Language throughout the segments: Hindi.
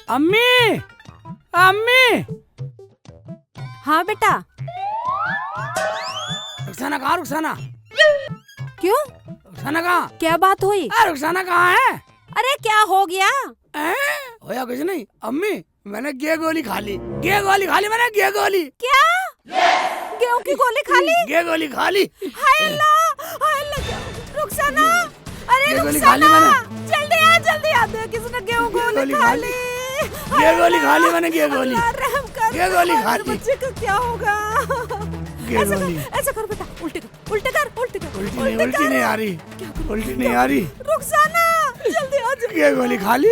अम्मी, अम्मी। हाँ बेटा। रुखसाना कहाँ? रुखसाना क्यों? रुखसाना कहाँ? क्या बात हुई? रुखसाना कहाँ है? अरे क्या हो गया? होया कुछ नहीं अम्मी, मैंने गे गोली खा ली। गे गोली खा ली मैंने, गे गोली। क्या? गेहूं की गोली खा ली? गे गोली खा ली। हाय अल्लाह, हाय अल्लाह। रुखसाना, अरे गे गोली खा ली रुखसाना, मैंने। जल्दी आ दे, किसने गेहूं गोली खा ली? गे गोली खा ली मैंने, गे गोली। रहम कर, गे गोली खा ली। बच्चे को क्या होगा? ऐसा कर बेटा, उल्टी कर। उल्टी नहीं आ रही, उल्टी नहीं आ रही। रुखसाना जल्दी आ जा। गे गोली खा ली।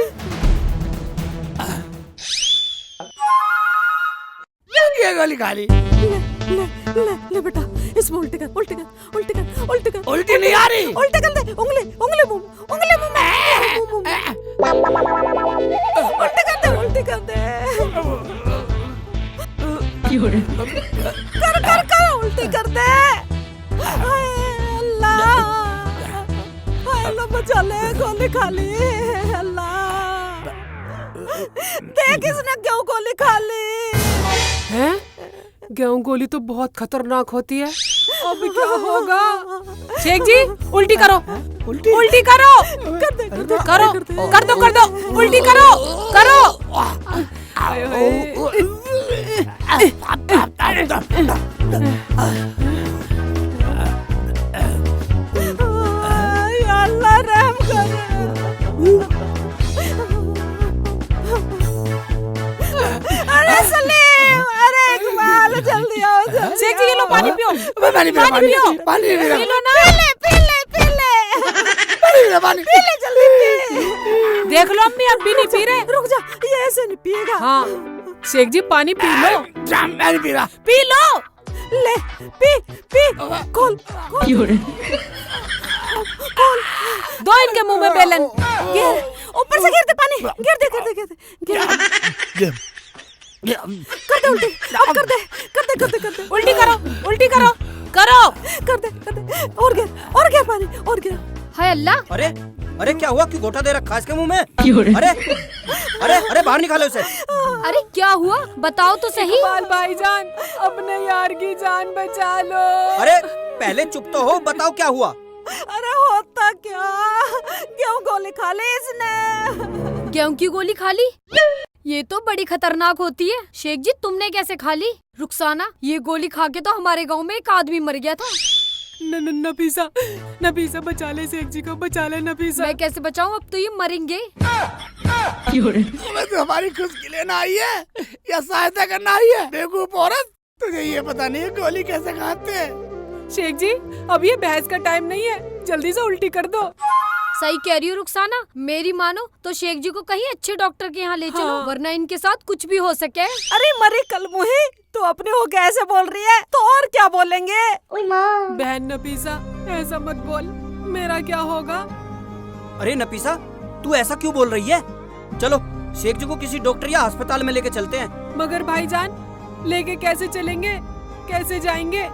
गे गोली खा ली। ले बेटा, इसमें उल्टी कर। उल्टी नहीं आ रही। उल्टी कर दे, उंगली मुंह में। उल्टी कर दे। कर उल्टी कर दे। हाय अल्लाह बचा ले, गोली खा ली। अल्लाह, देख इसने क्यों गोली खा ली हैं? गेहूं गोली तो बहुत खतरनाक होती है। अब क्या होगा? शेख जी उल्टी करो, उल्टी करो, कर दे कर दो, उल्टी करो। अल्लाह रहम कर। अरे सलीम, अरे इकबाल, जल्दी आओ। शेख जी ये लो पानी पियो। पानी पी लो ना। पी ले जल्दी पी। देख लो अम्मी अब भी नहीं पी रहे। रुक जा, ये ऐसे नहीं पिएगा। हाँ शेख जी पानी पी लो। नहीं पी रहा। P low. ले पी। खोल। दो इनके मुंह में बेलन। गिर, ऊपर से गिर दे पानी। गिर दे। कर दे उल्टी। अब कर दे। उल्टी करो। कर दे। और गिर पानी, और गिर। हाय अल्लाह। अरे क्या हुआ? क्यों गोटा दे रखा इसके मुंह में? अरे बाहर निकालो उसे। अरे क्या हुआ बताओ तो सही। इकबाल भाईजान अपने यार की जान बचा लो। अरे पहले चुप तो हो, बताओ क्या हुआ? अरे होता क्या, गेहूं गोली खा ली इसने। गेहूं की गोली खा ली? ये तो बड़ी खतरनाक होती है। शेख जी तुमने कैसे खा ली? रुखसाना, ये गोली खा के तो हमारे गांव में एक आदमी मर गया था। नफीसा बचा ले, शेख जी को बचा ले नफीसा। मैं कैसे बचाऊं, अब तो ये मरेंगे। तुम्हें तो हमारी खुश के लिए ना आई है या सहायता करना आई है? बेवकूफ औरत, तुझे ये पता नहीं है गोली कैसे खाते हैं। शेख जी अब ये बहस का टाइम नहीं है, जल्दी से उल्टी कर दो। सही कह रही हो रुखसाना, मेरी मानो तो शेख जी को कहीं अच्छे डॉक्टर के यहाँ ले चलो। हाँ। वरना इनके साथ कुछ भी हो सके। अरे मरी कलमुही, तू अपने हो गए ऐसे बोल रही है तो और क्या बोलेंगे? बहन नफीसा ऐसा मत बोल, मेरा क्या होगा? अरे नफीसा तू ऐसा क्यों बोल रही है? चलो शेख जी को किसी डॉक्टर या अस्पताल में लेके चलते हैं। मगर भाईजान लेके कैसे चलेंगे, कैसे जाएंगे?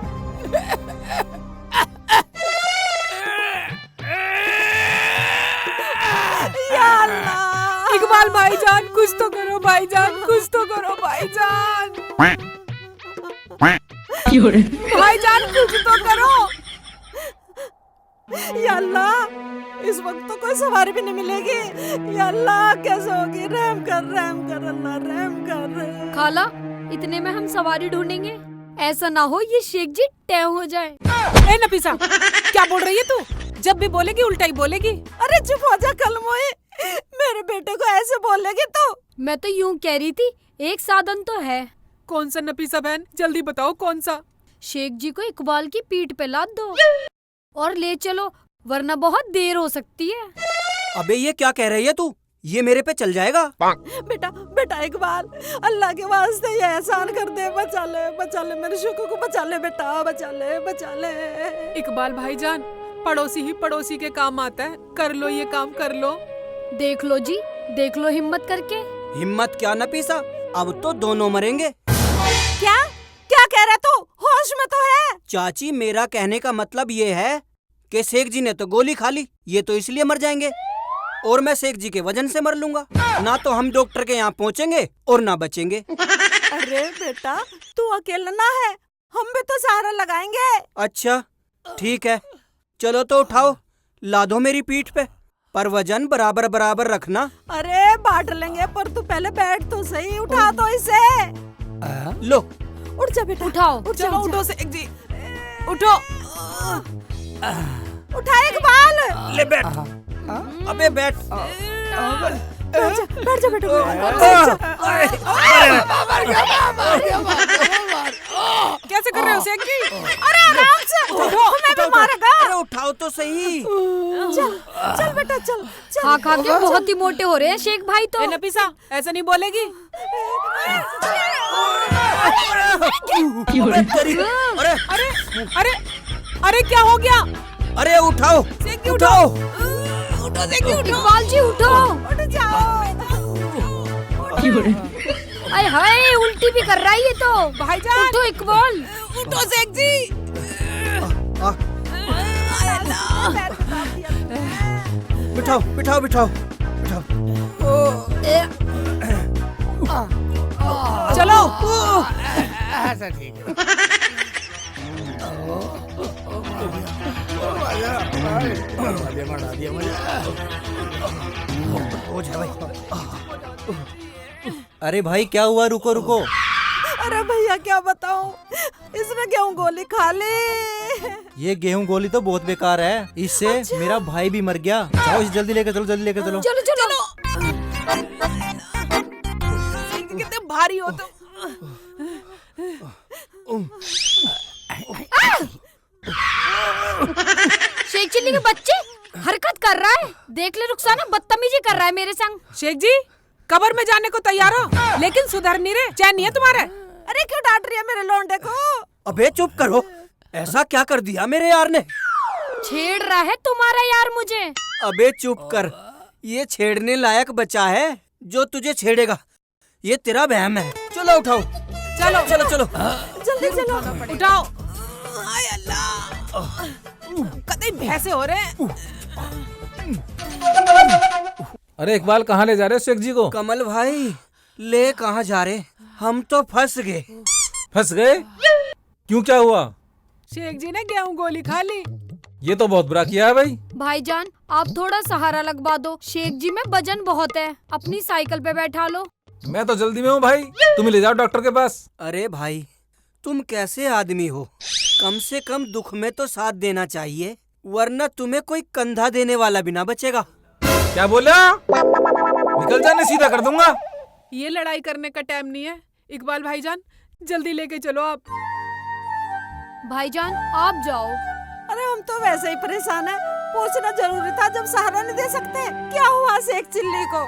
या अल्लाह। इकबाल भाईजान कुछ तो करो भाईजान। भाईजान कुछ तो करो। या अल्लाह, इस वक्त तो कोई सवारी भी नहीं मिलेगी। या अल्लाह कैसे होगी? रहम कर अल्लाह, रहम कर। खाला, इतने में हम सवारी ढूंढेंगे। ऐसा ना हो ये शेख जी टैं हो जाए। ए नफीसा क्या बोल रही है तू? जब भी बोलेगी उल्टा ही बोलेगी। अरे चुप हो जा कलमुही, मेरे बेटे को ऐसे बोलेगी तो? मैं तो यूं कह रही थी, एक साधन तो है। कौन सा नफीसा बहन, जल्दी बताओ कौन सा? शेख जी को इकबाल की पीठ पे लाद दो और ले चलो, वरना बहुत देर हो सकती है। अबे ये क्या कह रही है तू? ये मेरे पे चल जाएगा? बेटा इकबाल, अल्लाह के वास्ते ये एहसान कर दे। बचा ले मेरे शुक्र को, बचा ले बेटा, बचा ले। इकबाल भाईजान पड़ोसी ही पड़ोसी के काम आता है, कर लो ये काम, कर लो। देख लो जी, देख लो हिम्मत करके। हिम्मत क्या नफीसा, अब तो दोनों मरेंगे। क्या कह रहा तू? होश में तो है? चाची मेरा कहने का मतलब ये है कि शेख जी ने तो गोली खा ली, ये तो इसलिए मर जाएंगे। और मैं शेख जी के वजन से मर लूंगा। ना तो हम डॉक्टर के यहाँ पहुँचेंगे और ना बचेंगे। अरे बेटा तू अकेला ना है, हम भी तो सहारा लगाएंगे। अच्छा ठीक है, चलो तो उठाओ, लादो मेरी पीठ पे, पर वजन बराबर बराबर रखना। अरे बांट लेंगे, पर तू पहले बैठ तो सही, उठा तो इसे। लो उठ जा बेटा, उठाओ। उठ चलो जा, उठो शेख जी, उठो। उठा इकबाल। ले बैठ। अबे बैठ। बैठ जा बेटा, कैसे कर रहे हो शेख जी? अरे आराम से, हमें भी मारेगा। अरे उठाओ तो सही। चल बेटा चल चल। खा खा के बहुत ही मोटे हो रहे हैं शेख भाई तो। ए नफीसा, ऐसा नहीं बोलेगी। अरे अरे अरे अरे क्या हो गया? अरे उठाओ, शेख जी उठाओ। उठो शेख जी, उठो। इकबाल जी उठो। उठ जाओ। अरे हाय, उल्टी भी कर रहा है ये तो। भाईजान उठो इकबाल। उठो शेख जी। बिठाओ बिठाओ बिठाओ बिठाओ। चलो। ऐसा ठीक है। बढ़ा दिया मुझे। हो जाए भाई। अरे भाई क्या हुआ? रुको रुको। अरे भैया क्या बताऊं, इसने गेहूं गोली खा ली। ये गेहूं गोली तो बहुत बेकार है, इससे मेरा भाई भी मर गया। जाओ इसे जल्दी लेकर चलो, जल्दी लेकर चलो। चलो चलो। कितने भारी हो तुम। शेख चिल्ली के बच्चे हरकत कर रहा है, देख ले रुखसाना, बदतमीजी कर रहा है मेरे संग। शेख जी कब्र में जाने को तैयार हो, लेकिन सुधर नहीं रहे। चैन नहीं है तुम्हारे? अरे क्यों डांट रही है मेरे लौंडे को? अबे चुप करो, ऐसा क्या कर दिया मेरे यार ने? छेड़ रहा है तुम्हारा यार मुझे। अबे चुप कर, ये छेड़ने लायक बच्चा है जो तुझे छेड़ेगा, ये तेरा वहम है। चलो उठाओ, चलो चलो चलो जल्दी चलो। उठाओ। हाय अल्लाह, कतई भैंसे हो रहे हैं। अरे इकबाल कहाँ ले जा रहे हो शेख जी को? कमल भाई ले कहाँ जा रहे, हम तो फंस गए। फंस गए? क्यों, क्या हुआ? शेख जी ने गेहूं गोली खा ली। ये तो बहुत बुरा किया है भाई। भाईजान आप थोड़ा सहारा लगवा दो, शेख जी में वजन बहुत है, अपनी साइकिल पे बैठा लो। मैं तो जल्दी में हूँ भाई, तुम ले जाओ डॉक्टर के पास। अरे भाई तुम कैसे आदमी हो, कम से कम दुख में तो साथ देना चाहिए, वरना तुम्हें कोई कंधा देने वाला भी ना बचेगा। क्या बोला? निकल जाने, सीधा कर दूंगा। ये लड़ाई करने का टाइम नहीं है। इकबाल भाईजान जल्दी लेके चलो आप। भाईजान आप जाओ। अरे हम तो वैसे ही परेशान है, पूछना जरूरी था जब सहारा नहीं दे सकते। क्या हुआ शेख चिल्ली को?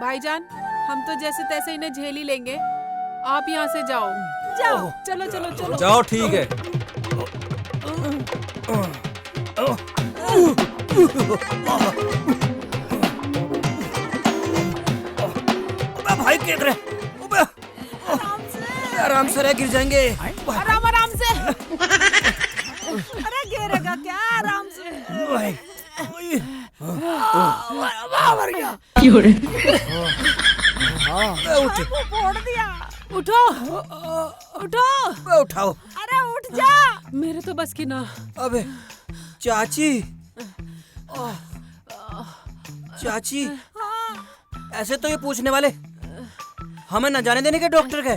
भाईजान हम तो जैसे तैसे इन्हें झेल ही लेंगे, आप यहाँ से जाओ। जाओ। चलो चलो चलो। जाओ ठीक है। भाई देख रहे, आराम से रह, गिर जाएंगे। आराम आराम से। अरे गिरेगा क्या, आराम से। मर गया। उठ, फोड़ दिया। उठो उठो। उठाओ। अरे उठ जा। मेरे तो बस की ना। अबे चाची, चाची ऐसे तो ये पूछने वाले हमें न जाने देने के डॉक्टर के।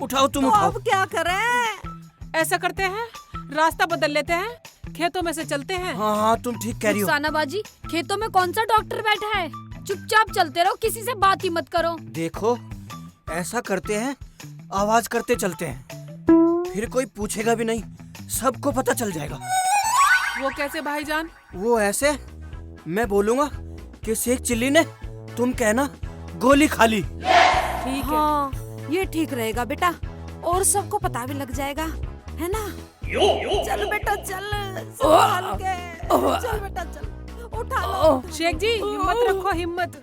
उठाओ तुम, तो उठाओ। अब क्या करें? ऐसा करते हैं, रास्ता बदल लेते हैं, खेतों में से चलते हैं। हाँ हाँ तुम ठीक कह रही हो। रुखसाना बाजी, खेतों में कौन सा डॉक्टर बैठा है, चुपचाप चलते रहो, किसी से बात ही मत करो। देखो ऐसा करते हैं, आवाज करते चलते हैं, फिर कोई पूछेगा भी नहीं, सबको पता चल जाएगा। वो कैसे भाईजान? वो ऐसे, मैं बोलूंगा कि शेख चिल्ली ने, तुम कहना गोली खा ली। ठीक है। हाँ ये ठीक रहेगा बेटा, और सबको पता भी लग जाएगा, है ना? चल बेटा चल, संभाल के। चल बेटा चल, उठा लो। शेख जी हिम्मत रखो, हिम्मत।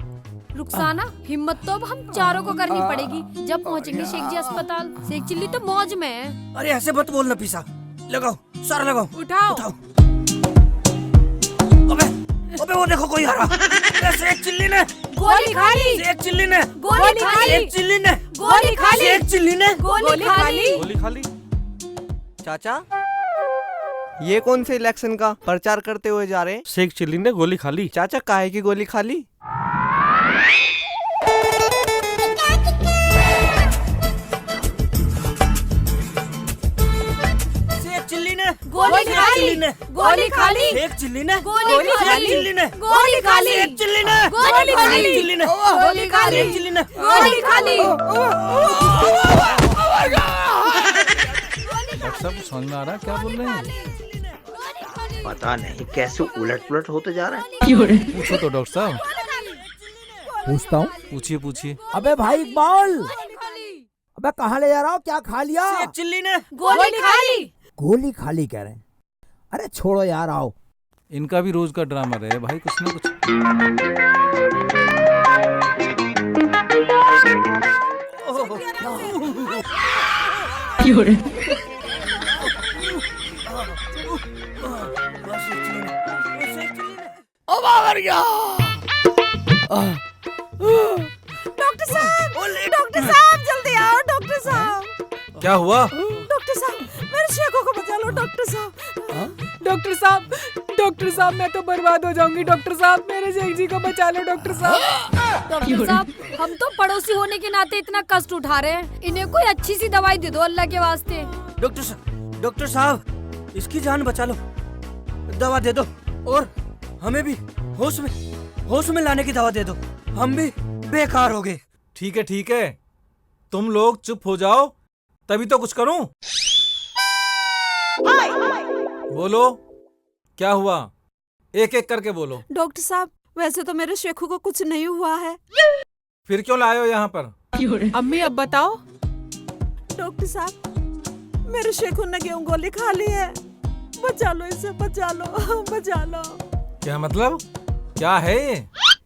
रुखसाना हिम्मत तो अब हम चारों को करनी पड़ेगी। जब पहुंचेंगे शेख जी अस्पताल, शेख चिल्ली तो मौज में है। अरे ऐसे मत बोलना पीसा, लगाओ सारा लगाओ। उठाओ। उठाओ। अबे अबे वो देखो कोई आ रहा। शेख चिल्ली ने गोली खा ली। शेख चिल्ली ने गोली खा ली। शेख चिल्ली ने गोली खा ली। शेख चिल्ली ने गोली खा ली। गोली खाली। चाचा, ये कौन से इलेक्शन का प्रचार करते हुए जा रहे हैं? शेख चिल्ली ने गोली खाली। चाचा, काहे की गोली खाली? शेख चिल्ली ने गोली खा ली। गोली खा ली। शेख चिल्ली ने गोली खा ली। शेख चिल्ली ने गोली खा ली। शेख चिल्ली ने गोली खा ली। शेख चिल्ली ने गोली खा ली। शेख चिल्ली ने गोली खा ली। डॉक्टर साहब को समझ में आ रहा है क्या बोल रहे हैं? पता नहीं कैसे उलट पुलट होते जा रहा है। पूछो तो डॉक्टर साहब। पूछता हूँ। पूछिए पूछिए। अबे भाई इकबाल, अबे कहाँ ले जा रहा हो? क्या खा लिया? शेख चिल्ली ने गोली खा ली। गोली खाली कह रहे हैं। अरे छोड़ो यार, आओ। इनका भी रोज का ड्रामा रहे भाई, कुछ ना कुछ। ओ बाबर गया। डॉक्टर साहब जल्दी आओ। डॉक्टर साहब, क्या हुआ? डॉक्टर साहब, मेरे शेखों को बचा लो। डॉक्टर साहब, डॉक्टर साहब मैं तो बर्बाद हो जाऊंगी। डॉक्टर साहब, मेरे शेख जी को बचा लो। डॉक्टर साहब। डॉक्टर साहब, हम तो पड़ोसी होने के नाते इतना कष्ट उठा रहे हैं, इन्हें कोई अच्छी सी दवाई दे दो अल्लाह के वास्ते। डॉक्टर साहब, इसकी जान बचा लो, दवा दे दो, और हमें भी होश में लाने की दवा दे दो। हम भी बेकार हो गए। ठीक है, तुम लोग चुप हो जाओ, तभी तो कुछ करूं। बोलो, क्या हुआ? एक एक करके बोलो। डॉक्टर साहब, वैसे तो मेरे शेखों को कुछ नहीं हुआ है। फिर क्यों लाए हो यहाँ पर? अम्मी अब बताओ। डॉक्टर साहब, मेरे शेखों ने गेहूं गोली खा ली है। बचा लो इसे, बचा लो, बचा लो। क्या मतलब? क्या है ये?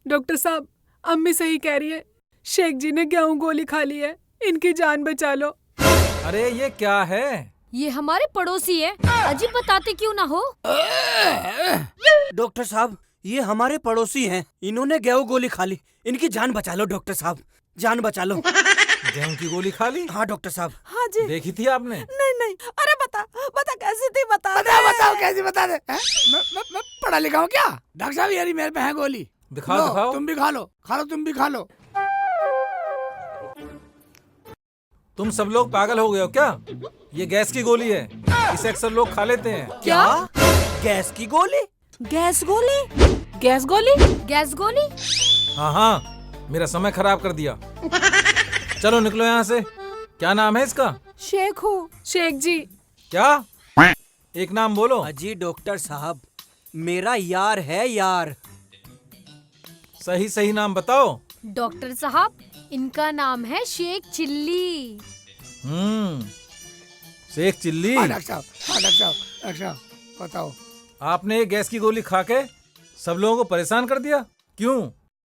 डॉक्टर साहब, अम्मी सही कह रही है। शेख जी ने गेहूं गोली खा ली है, इनकी जान बचा लो। अरे ये क्या है? ये हमारे पड़ोसी है, अजीब बताते क्यों ना हो। डॉक्टर साहब, ये हमारे पड़ोसी हैं, इन्होंने गेहूं गोली खा ली, इनकी जान बचा लो। डॉक्टर साहब, जान बचा लो। गेहूं की गोली खा ली? हाँ डॉक्टर साहब। हाँ जी। देखी थी आपने? नहीं, अरे बता कैसी थी, बता बताओ कैसे बता दे। हैं? मैं पढ़ा लिखा हूँ क्या? डॉक्टर साहब, यारी मेरे पे है गोली। दिखाओ। तुम भी खा लो, तुम भी खा लो। तुम सब लोग पागल हो गए हो क्या? ये गैस की गोली है, इसे अक्सर लोग खा लेते हैं। क्या? गैस की गोली? गैस गोली? गैस गोली? गैस गोली? हाँ, मेरा समय खराब कर दिया। चलो निकलो यहाँ से। क्या नाम है इसका? शेख जी। क्या? एक नाम बोलो। अजी डॉक्टर साहब, मेरा यार है यार। सही नाम बताओ। डॉक्टर साहब, इनका नाम है शेख चिल्ली। शेख चिल्ली। हाँ डॉक्टर साहब, बताओ। आपने ये गैस की गोली खा के सब लोगों को परेशान कर दिया, क्यों?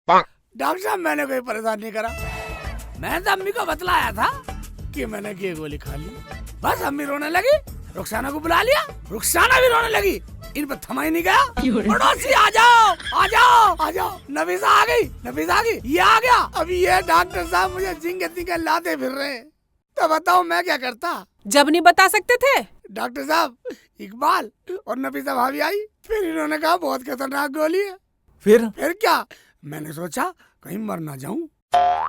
डॉक्टर साहब, मैंने कोई परेशान नहीं करा। मैंने तो अम्मी को बतलाया था कि मैंने ये गोली खा ली। बस अम्मी रोने लगी, रुखसाना को बुला लिया, रुखसाना भी रोने लगी। इन पर थमा ही नहीं गया। पड़ोसी आ जाओ। नफीसा आ गई, ये आ गया। अभी ये डॉक्टर साहब मुझे झिंगे तिंगे लाते फिर रहे हैं, तो बताओ मैं क्या करता? जब नहीं बता सकते थे? डॉक्टर साहब, इकबाल और नफीसा भाभी आई, फिर इन्होंने कहा बहुत खतरनाक गोली है। फिर क्या? मैंने सोचा कहीं मर ना जाऊं।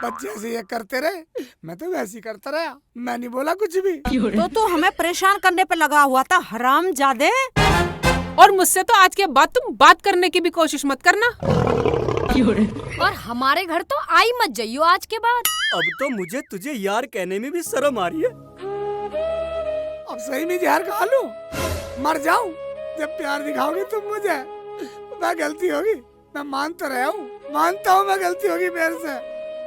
बच्चे से ये करते रहे, मैं तो वैसे ही करता रहा, मैं नहीं बोला कुछ भी। तो तू हमें परेशान करने पे लगा हुआ था, हरामजादे। और मुझसे तो आज के बाद तुम बात करने की भी कोशिश मत करना। और हमारे घर तो आई मत जाइयो आज के बाद। अब तो मुझे तुझे यार कहने में भी शर्म आ रही है। अब सही में जहर खा लूं, मर जाऊं? जब प्यार दिखाओगे तुम मुझे, मैं गलती होगी, मैं मानता हूँ मैं गलती होगी मेरे से।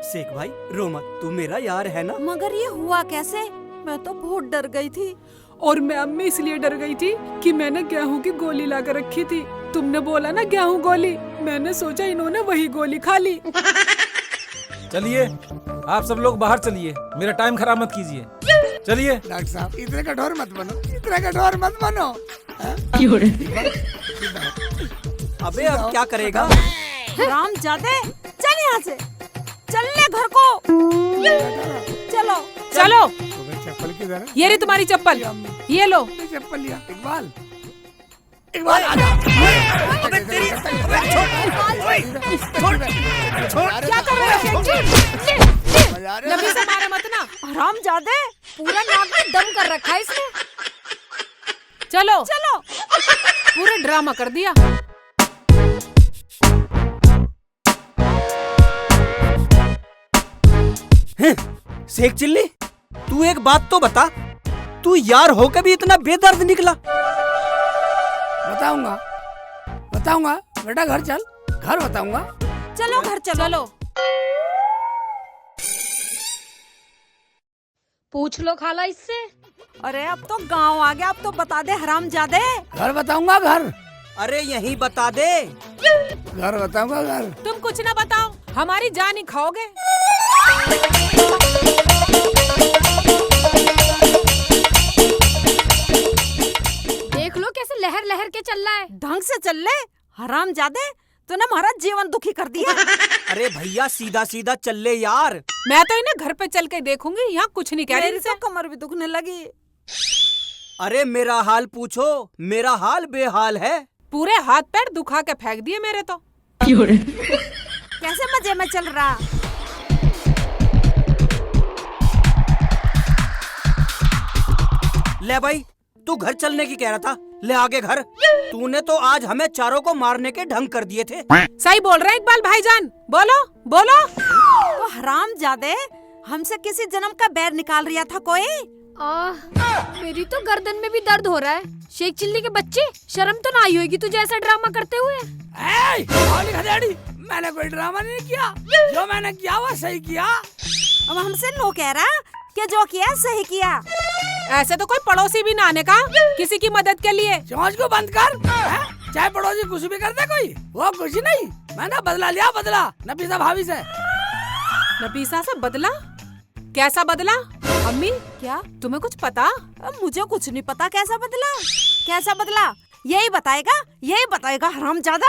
शेख भाई रो मत, तू मेरा यार है ना। मगर ये हुआ कैसे? मैं तो बहुत डर गई थी। और मैं अम्मी इसलिए डर गई थी कि मैंने गेहूं की गोली ला कर रखी थी। तुमने बोला ना गेहूं गोली, मैंने सोचा इन्होंने वही गोली खा ली। चलिए, आप सब लोग बाहर चलिए, मेरा टाइम खराब मत कीजिए। चलिए। डॉक्टर साहब, इतने कठोर मत बनो। अबे अब क्या करेगा? राम जादे चल यहाँ से, चल ले घर को। चलो चलो, चप्पल किधर है? ये रही तुम्हारी चप्पल, ये लो। चप्पल लिया। इकबाल, इकबाल आजा। अबे तेरी, अबे छोड़, क्या कर रहे हो? नफीसा मारे मत ना। राम जादे पूरा नाक में दम कर रखा है इसने। चलो चलो। पूरा ड्रामा कर दिया। शेख चिल्ली, तू एक बात तो बता, तू यार होकर भी इतना बेदर्द निकला? बताऊंगा, बताऊंगा बेटा, घर चल, घर बताऊंगा। चलो घर चलो। चलो पूछ लो खाला इससे। अरे अब तो गांव आ गया, अब तो बता दे हराम जादे। घर बताऊंगा, घर। अरे यहीं बता दे। घर बताऊंगा, घर। तुम कुछ ना बताओ, हमारी जान ही खाओगे। देख लो कैसे लहर लहर के चल रहा है। ढंग से चल ले हराम जादे, तूने हमारा जीवन दुखी कर दिया। अरे भैया सीधा सीधा चल ले यार। मैं तो इन्हें घर पे चल के देखूंगी, यहाँ कुछ नहीं कह रही मेरी इनसे। तो कमर भी दुखने लगी। अरे मेरा हाल पूछो, मेरा हाल बेहाल है। पूरे हाथ पैर दुखा के फेंक दिए मेरे तो। कैसे मजे में चल रहा? ले भाई, तू घर चलने की कह रहा था, ले आगे घर। तूने तो आज हमें चारों को मारने के ढंग कर दिए थे। सही बोल रहे हैं इकबाल भाईजान, बोलो बोलो। तो हराम जादे हमसे किसी जन्म का बैर निकाल रिया था कोई? मेरी तो गर्दन में भी दर्द हो रहा है। शेख चिल्ली के बच्चे, शर्म तो ना आई होगी तुझे ऐसा ड्रामा करते हुए। वाली खदेड़ी, मैंने कोई ड्रामा नहीं किया, जो मैंने किया वो सही किया। अब हमसे नो कह रहा कि जो किया सही किया। ऐसे तो कोई पड़ोसी भी ना आने का किसी की मदद के लिए। समझ को बंद कर, हैं? चाहे पड़ोसी कुछ भी करते कोई, वो कुछ नहीं। मैंने बदला लिया, बदला नफीसा भाभी से। नफीसा से बदला? कैसा बदला? अम्मी क्या तुम्हें कुछ पता? अब मुझे कुछ नहीं पता। कैसा बदला? कैसा बदला यही बताएगा हराम जादा।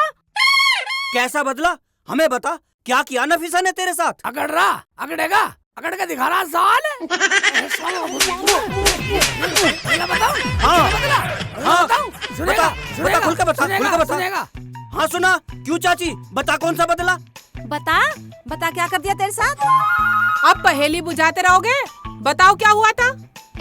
कैसा बदला? हमें बता, क्या किया नफीसा ने तेरे साथ? अकड़ रहा, अकड़ेगा, अकड़ के दिखा रहा साल है। बताओ। हाँ हाँ, सुनेगा, बता, खुल के बता, खुल के बता। सुनेगा। हाँ सुना, क्यों चाची, बता कौन सा बदला? बता क्या कर दिया तेरे साथ? अब पहेली बुझाते रहोगे, बताओ क्या हुआ था?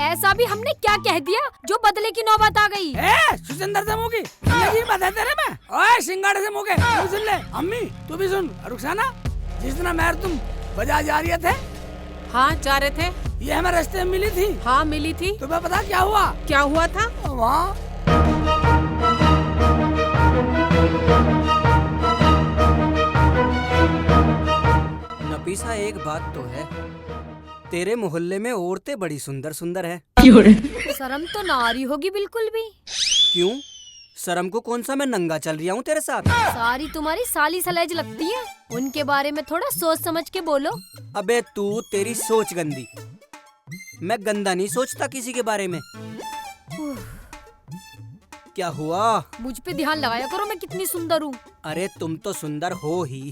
ऐसा भी हमने क्या कह दिया जो बदले की नौबत आ गई? सुचंदर से मुकी, नहीं बता तेरे में। ओए सिंगाड़े से मुके, तू सुन ले। अम्मी तू भी सुन। रुखसाना, जिस दिन मैं तुम बाजार जा रहे थे, हाँ जा रहे थे। ये हमें रास्ते में मिली थी। हाँ मिली थी। तुम्हें पता क्या हुआ? क्या हुआ था? वहाँ नफीसा एक बात तो है, तेरे मोहल्ले में औरतें बड़ी सुंदर सुंदर है। शर्म तो ना आ रही होगी बिल्कुल भी। क्यों? शर्म को कौन सा मैं नंगा चल रहा हूँ तेरे साथ? सारी तुम्हारी साली सलेज लगती है। उनके बारे में थोड़ा सोच समझ के बोलो। अबे तू, तेरी सोच गंदी। मैं गंदा नहीं सोचता किसी के बारे में। क्या हुआ? मुझ पे ध्यान लगाया करो, मैं कितनी सुंदर हूँ। अरे तुम तो सुंदर हो ही।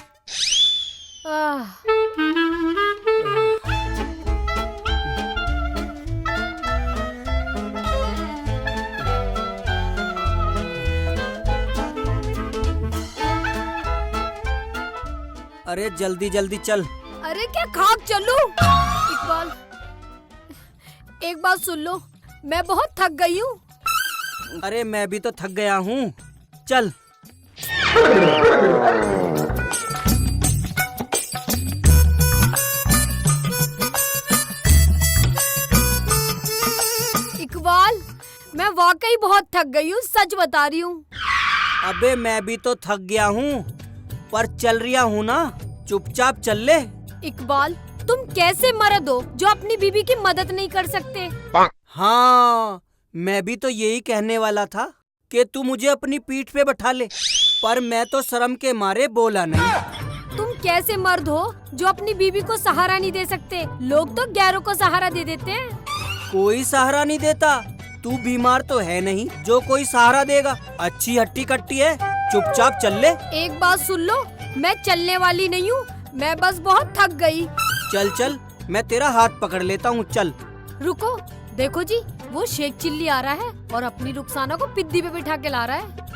अरे जल्दी जल्दी चल। अरे क्या खाक चलूं? इकबाल, एक बात सुन लो, मैं बहुत थक गई हूँ। अरे मैं भी तो थक गया हूँ, चल। इकबाल, मैं वाकई बहुत थक गई हूँ, सच बता रही हूँ। अबे मैं भी तो थक गया हूँ, पर चल रिया हूँ ना, चुपचाप चल ले। इकबाल, तुम कैसे मर्द हो जो अपनी बीवी की मदद नहीं कर सकते? हाँ, मैं भी तो यही कहने वाला था कि तू मुझे अपनी पीठ पे बैठा ले, पर मैं तो शर्म के मारे बोला नहीं। तुम कैसे मर्द हो जो अपनी बीवी को सहारा नहीं दे सकते? लोग तो गैरों को सहारा दे देते हैं। कोई सहारा नहीं देता, तू बीमार तो है नहीं जो कोई सहारा देगा। अच्छी हट्टी कट्टी है, चुपचाप चल ले। एक बात सुन लो, मैं चलने वाली नहीं हूँ, मैं बस बहुत थक गई। चल चल, मैं तेरा हाथ पकड़ लेता हूँ, चल। रुको, देखो जी, वो शेख चिल्ली आ रहा है और अपनी रुखसाना को पिद्दी पे बिठा के ला रहा है।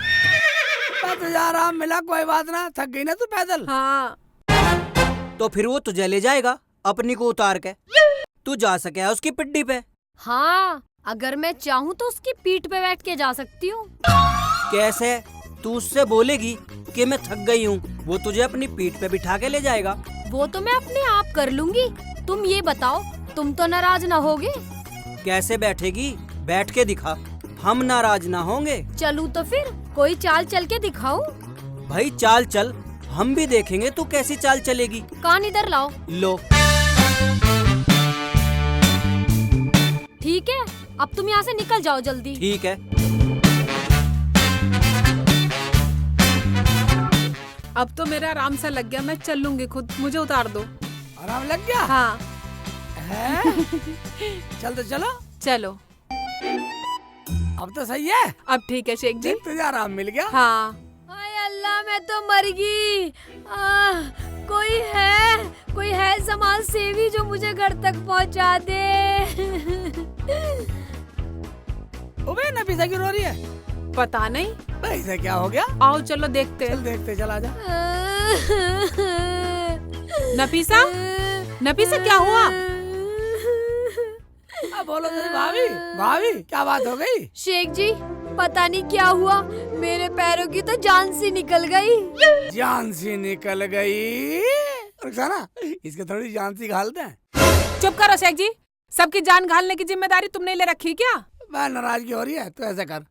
तुझे आराम मिला, कोई बात ना, थक गई ना तू पैदल। हाँ तो फिर वो तुझे ले जाएगा अपनी को उतार के। तू जा सके है उसकी पिड्डी पे। हाँ, अगर मैं चाहूँ तो उसकी पीठ पे बैठ के जा सकती हूँ। कैसे? तू उससे बोलेगी कि मैं थक गई हूँ, वो तुझे अपनी पीठ पे बिठा के ले जाएगा। वो तो मैं अपने आप कर लूंगी। तुम ये बताओ, तुम तो नाराज ना होगे? कैसे बैठेगी? बैठ के दिखा, हम नाराज ना होंगे। चलूँ तो फिर कोई चाल चल के दिखाऊं? भाई चाल चल, हम भी देखेंगे तू कैसी चाल चलेगी। कान इधर लाओ। लो। ठीक है, अब तुम यहाँ से निकल जाओ जल्दी। ठीक है। अब तो मेरा आराम सा लग गया, मैं चल लूंगी खुद, मुझे उतार दो। आराम लग गया? हाँ है? चल तो चलो। चलो, अब तो सही है। अब ठीक है शेख जी। तुझे आराम मिल गया। हाँ हाय अल्लाह, मैं तो मर गई। कोई है समाज सेवी जो मुझे घर तक पहुंचा दे। अबे नफीसा क्यों रो रही है? पता नहीं, भाई से क्या हो गया? आओ चलो देखते चल हैं। देखते, चला जा। नफीसा, नफीसा क्या हुआ? अब बोलो तेरी भाभी, भाभी क्या बात हो गई? शेख जी, पता नहीं क्या हुआ, मेरे पैरों की तो जान सी निकल गई। जान सी निकल गई? रुखसाना, इसके थोड़ी जान सी घाल दे। चुप करो शेख जी, सबकी जान घालने की जिम्मेदारी तुमने ले रखी क्या? मैं नाराजगी हो रही है तो ऐसा कर,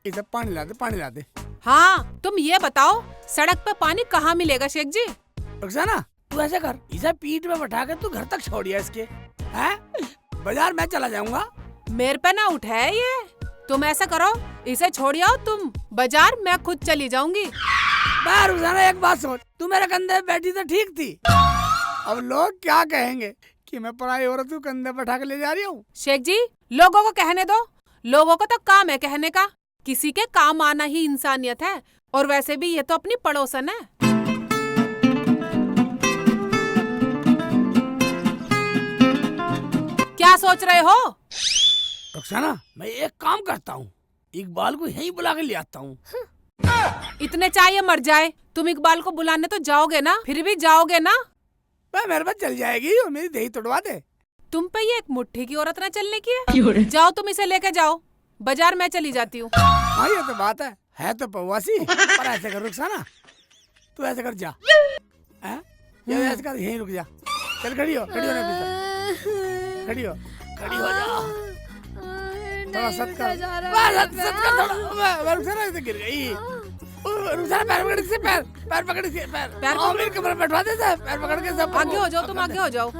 इसे पानी ला दे, पानी ला दे। हाँ, तुम ये बताओ सड़क पे पानी कहाँ मिलेगा शेख जी? रुखसाना, तू ऐसा कर, इसे पीठ में बैठा के तू घर तक छोड़िया इसके। हैं? बाजार मैं चला जाऊंगा। मेरे पे ना उठे ये। तुम ऐसा करो, इसे छोड़ आओ तुम बाजार, मैं खुद चली जाऊंगी। रुखसाना एक बात सोच, तू मेरे कंधे पे बैठी तो ठीक थी, अब लोग क्या कहेंगे कि मैं पराई औरत को कंधे पे बैठा के ले जा रही हूँ। शेख जी, लोगों को कहने दो, लोगों को तो काम है कहने का, किसी के काम आना ही इंसानियत है। और वैसे भी ये तो अपनी पड़ोसन है। क्या सोच रहे हो? रुखसाना, मैं एक काम करता हूँ, इकबाल को यहीं बुला के ले आता हूँ। इतने चाहिए मर जाए, तुम इकबाल को बुलाने तो जाओगे ना? फिर भी जाओगे ना? मैं मेरे पास चल जाएगी और मेरी दही तोड़वा दे। तुम पे ये एक मुट्ठी की औरत ना चलने की है। जाओ तुम इसे लेके जाओ बाजार, मैं चली जाती हूँ। हाँ ये तो बात है तो पवासी। पर ऐसे कर रुखसाना, तू ऐसे कर जा, हैं? ये ऐसे कर, यहीं रुक जा। चल खड़ी हो खड़ी हो जा। थोड़ा सत कर, सत कर थोड़ा। रुखसाना ऐसे गिर गई। रुखसाना पैर पकड़ के, पैर पकड़ के, पैर को मेरे कमरे बैठवा दे, पैर पकड़ के सब आगे हो जाओ, तुम आगे हो जाओ।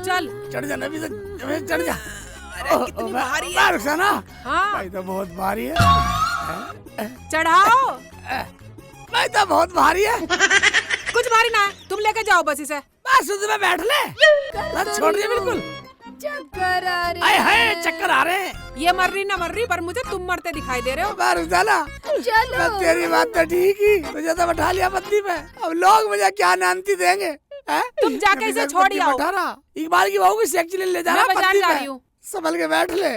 चल चढ़ जा नबी, चढ़ जा। कितनी भारी है रुखसाना। हाँ भाई तो बहुत भारी है। चढ़ाओ। भाई तो बहुत भारी है। कुछ भारी ना है, तुम लेके जाओ बस इसे। बस उसमें बैठ ले, बस छोड़ दिया बिल्कुल। चक्कर आ रहे आए हाय, चक्कर आ रहे हैं। ये मर रही ना मर रही, पर मुझे तुम मरते दिखाई दे रहे हो। रुखसाना, चलो। तेरी बात तो ठीक ही, तुझे तो बैठा लिया बत्ती पे, अब लोग मुझे क्या नानती देंगे? तुम जाके इसे छोड़ आओ। इकबाल की बहू की सेक्सी ले जा रहा, मैं बाजार जा रही हूँ। संभल के बैठ ले।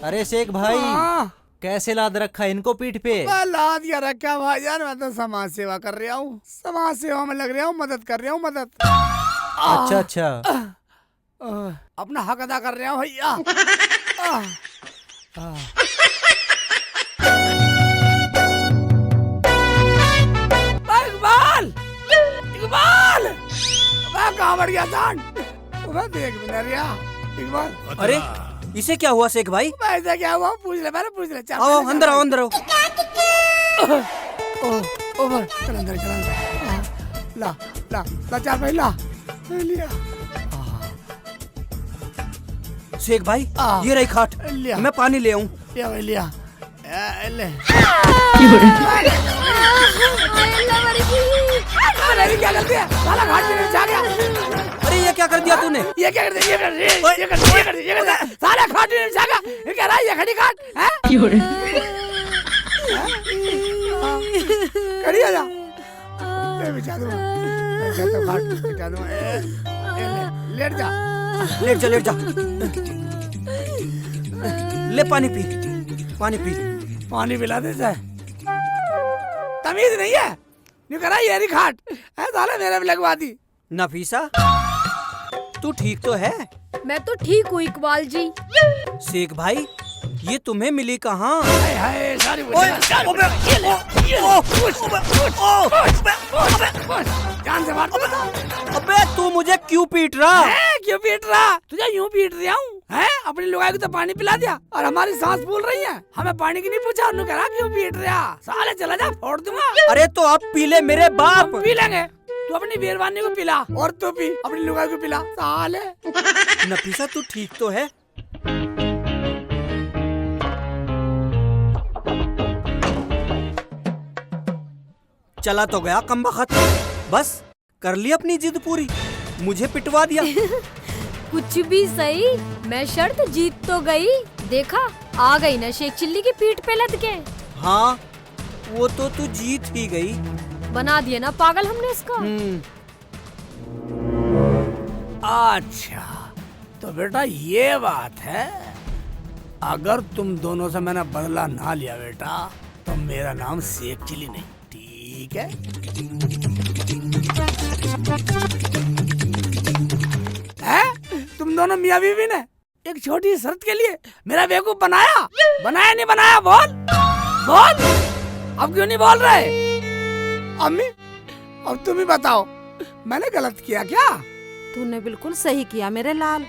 अरे शेख भाई, कैसे लाद रखा है इनको पीठ पे? लाद क्या रखा भाईजान, मैं तो समाज सेवा कर रहा हूँ, समाज सेवा में लग रहा हूँ, मदद कर रहा हूँ, मदद। अच्छा अच्छा, अपना हक अदा कर रहा हूँ भैया। कहाँ बढ़ गया सांड? मैं देख भी नहीं रहा इकबाल। अरे इसे क्या हुआ शेख भाई? ऐसा क्या हुआ? पूछ ले पहले, पूछ ले। चल आओ अंदर आओ, अंदर आओ। ओवर चल अंदर, चल अंदर। ला ला ला चार भाई ला लिया। शेख भाई ये रही खाट, लिया। मैं पानी ले आऊं। लिया भाई लिया। ले अरे क्या गलती है? साला घाट में नीचे आ गया। अरे ये क्या कर दिया तूने? ये क्या कर दिया? ये कर दिया, ये कर दिया, ये कर दिया, ये कर दिया। साला घाट में नीचे आ गया। ये कह रहा है ये खड़ी घाट है। खड़ी आ जा। ले बिछा दूँ, बिछा तो घाट बिछा दूँ। लेट जा, लेट जा, लेट जा। ले पानी पी, पानी पी। पानी पिला दे जाए। तमीज नहीं है। नहीं करा ये रही घाट है। साला मेरे भी लगवा दी। नफीसा तू ठीक तो है? मैं तो ठीक हूँ इकबाल जी। शेख भाई ये तुम्हें मिली कहाँ? हाय हाय सारी जान से मार। अबे तू मुझे क्यों पीट रहा? क्यों पीट रहा? तुझे यूं पीट रहा हूँ है? अपनी लुगाई को तो पानी पिला दिया और हमारी सांस फूल रही है। हमें पानी की नहीं पूछा। उन्होंने कहा क्यों पीट रहा? साले चला जा, फोड़ दूंगा। अरे तो आप पी ले मेरे बाप। पी लेंगे। तू अपनी बेरवानी को पिला और तू भी अपनी लुगाई को पिला। साले नफीसा तू ठीक तो है? चला तो गया कमबख्त, बस कर ली अपनी जिद पूरी, मुझे पिटवा दिया। कुछ भी सही, मैं शर्त जीत तो गई। देखा आ गई ना शेख चिल्ली की पीठ पे लद के। हाँ वो तो तू जीत ही गई। बना दिया ना पागल हमने इसको। अच्छा तो बेटा ये बात है। अगर तुम दोनों से मैंने बदला ना लिया बेटा तो मेरा नाम शेख चिल्ली नहीं, ठीक है? तुम दोनों मियां बीवी ने एक छोटी शर्त के लिए मेरा बेवकूफ बनाया। बनाया नहीं बनाया? बोल बोल। अब क्यों नहीं बोल रहे? अम्मी अब तुम ही बताओ, मैंने गलत किया क्या? तूने बिल्कुल सही किया मेरे लाल।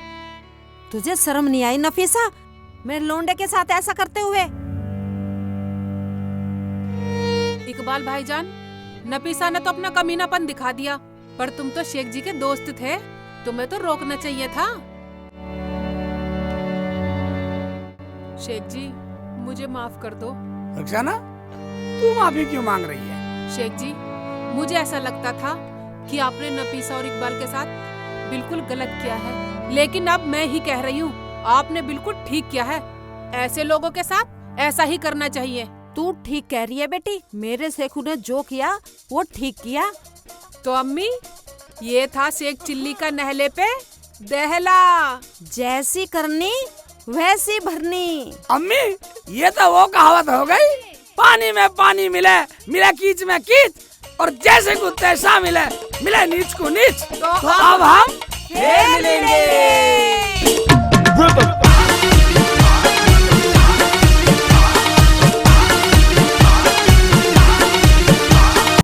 तुझे शर्म नहीं आई नफीसा मेरे लोंडे के साथ ऐसा करते हुए? इकबाल भाईजान, नफीसा ने तो अपना कमीनापन दिखा दिया, पर तुम तो शेख जी के दोस्त थे, तुम्हें तो रोकना चाहिए था। शेख जी मुझे माफ कर दो। रक्षाना तू माफी क्यों मांग रही है? शेख जी मुझे ऐसा लगता था कि आपने नफीसा और इकबाल के साथ बिल्कुल गलत किया है, लेकिन अब मैं ही कह रही हूँ आपने बिल्कुल ठीक किया है। ऐसे लोगों के साथ ऐसा ही करना चाहिए। तू ठीक कह रही है बेटी, मेरे शेखू ने जो किया वो ठीक किया। तो अम्मी ये था शेख चिल्ली का नहले पे दहला। जैसी करनी वैसी भरनी। अम्मी ये तो वो कहावत हो गई, पानी में पानी मिले, मिले कीच में कीच, और जैसे को तैसा मिले, मिले नीच को नीच। तो अब हम फिर मिलेंगे।